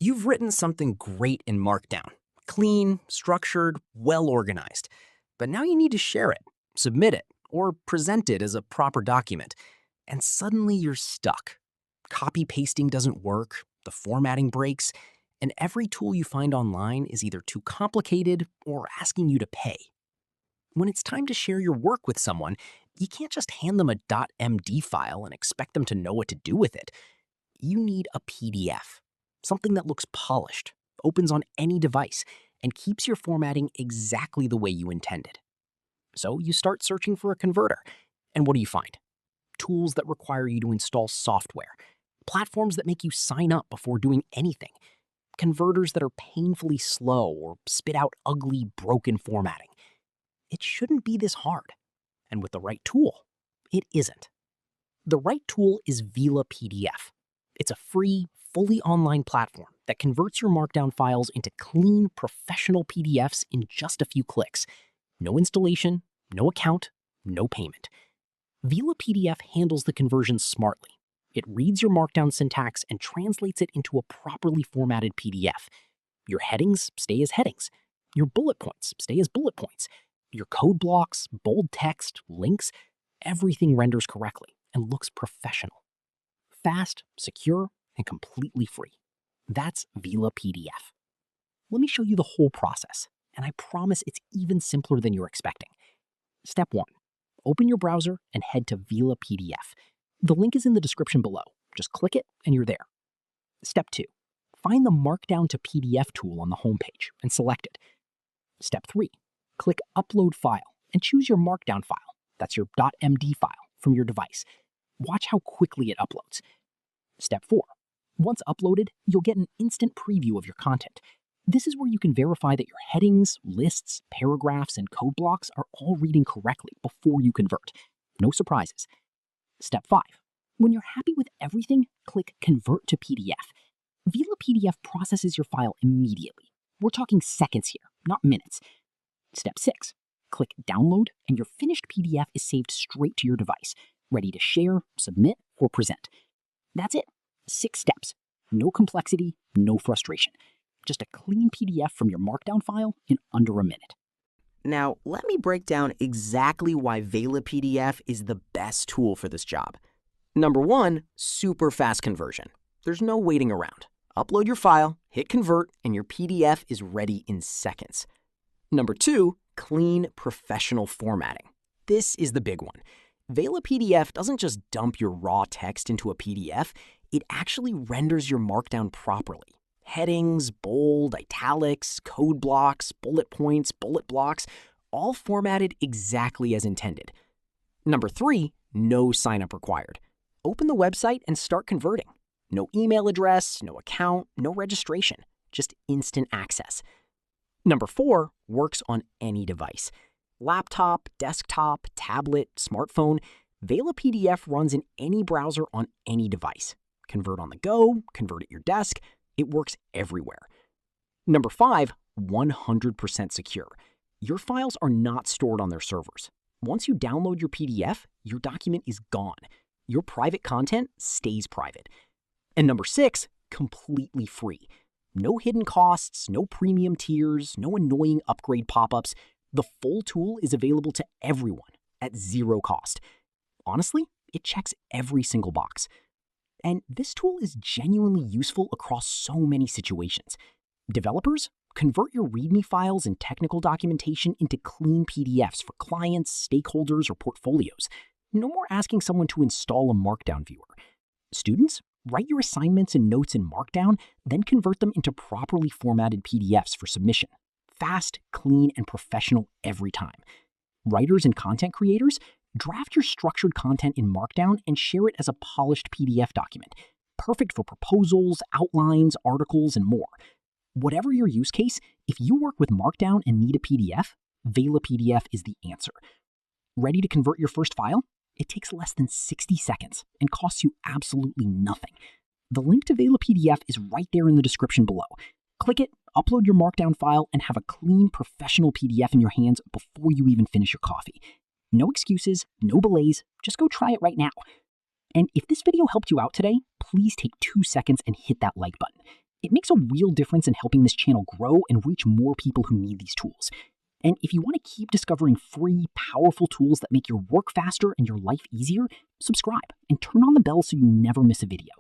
You've written something great in Markdown. Clean, structured, well organized. But now you need to share it, submit it, or present it as a proper document. And suddenly you're stuck. Copy pasting doesn't work, the formatting breaks, and every tool you find online is either too complicated or asking you to pay. When it's time to share your work with someone, you can't just hand them a .md file and expect them to know what to do with it. You need a PDF, something that looks polished, opens on any device, and keeps your formatting exactly the way you intended. So you start searching for a converter, and what do you find? Tools that require you to install software, platforms that make you sign up before doing anything, converters that are painfully slow or spit out ugly, broken formatting. It shouldn't be this hard. And with the right tool, it isn't. The right tool is Vela PDF. It's a free, fully online platform that converts your Markdown files into clean, professional PDFs in just a few clicks. No installation, no account, no payment. Vela PDF handles the conversion smartly. It reads your Markdown syntax and translates it into a properly formatted PDF. Your headings stay as headings. Your bullet points stay as bullet points. Your code blocks, bold text, links, everything renders correctly and looks professional. Fast, secure, and completely free. That's Vela PDF. Let me show you the whole process, and I promise it's even simpler than you're expecting. Step 1. Open your browser and head to Vela PDF. The link is in the description below. Just click it and you're there. Step 2. Find the Markdown to PDF tool on the homepage and select it. Step 3. Click Upload File and choose your Markdown file. That's your .md file from your device. Watch how quickly it uploads. Step 4. Once uploaded, you'll get an instant preview of your content. This is where you can verify that your headings, lists, paragraphs, and code blocks are all reading correctly before you convert. No surprises. Step 5. When you're happy with everything, click Convert to PDF. Vela PDF processes your file immediately. We're talking seconds here, not minutes. Step 6. Click Download, and your finished PDF is saved straight to your device, ready to share, submit, or present. That's it. 6 steps. No complexity, no frustration. Just a clean PDF from your Markdown file in under a minute. Now, let me break down exactly why Vela PDF is the best tool for this job. Number 1, super fast conversion. There's no waiting around. Upload your file, hit convert, and your PDF is ready in seconds. Number 2, clean, professional formatting. This is the big one. Vela PDF doesn't just dump your raw text into a PDF, it actually renders your Markdown properly. Headings, bold, italics, code blocks, bullet points, bullet blocks, all formatted exactly as intended. Number 3, no sign-up required. Open the website and start converting. No email address, no account, no registration, just instant access. Number 4, works on any device. Laptop, desktop, tablet, smartphone, Vela PDF runs in any browser on any device. Convert on the go, convert at your desk, it works everywhere. Number 5, 100% secure. Your files are not stored on their servers. Once you download your PDF, your document is gone. Your private content stays private. And number 6, completely free. No hidden costs, no premium tiers, no annoying upgrade pop-ups. The full tool is available to everyone at zero cost. Honestly, it checks every single box. And this tool is genuinely useful across so many situations. Developers, convert your README files and technical documentation into clean PDFs for clients, stakeholders, or portfolios. No more asking someone to install a Markdown viewer. Students, write your assignments and notes in Markdown, then convert them into properly formatted PDFs for submission. Fast, clean, and professional every time. Writers and content creators, draft your structured content in Markdown and share it as a polished PDF document. Perfect for proposals, outlines, articles, and more. Whatever your use case, if you work with Markdown and need a PDF, Vela PDF is the answer. Ready to convert your first file? It takes less than 60 seconds and costs you absolutely nothing. The link to Vela PDF is right there in the description below. Click it, upload your Markdown file, and have a clean, professional PDF in your hands before you even finish your coffee. No excuses, no delays, just go try it right now. And if this video helped you out today, please take 2 seconds and hit that like button. It makes a real difference in helping this channel grow and reach more people who need these tools. And if you want to keep discovering free, powerful tools that make your work faster and your life easier, subscribe and turn on the bell so you never miss a video.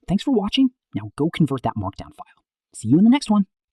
Thanks for watching. Now go convert that Markdown file. See you in the next one.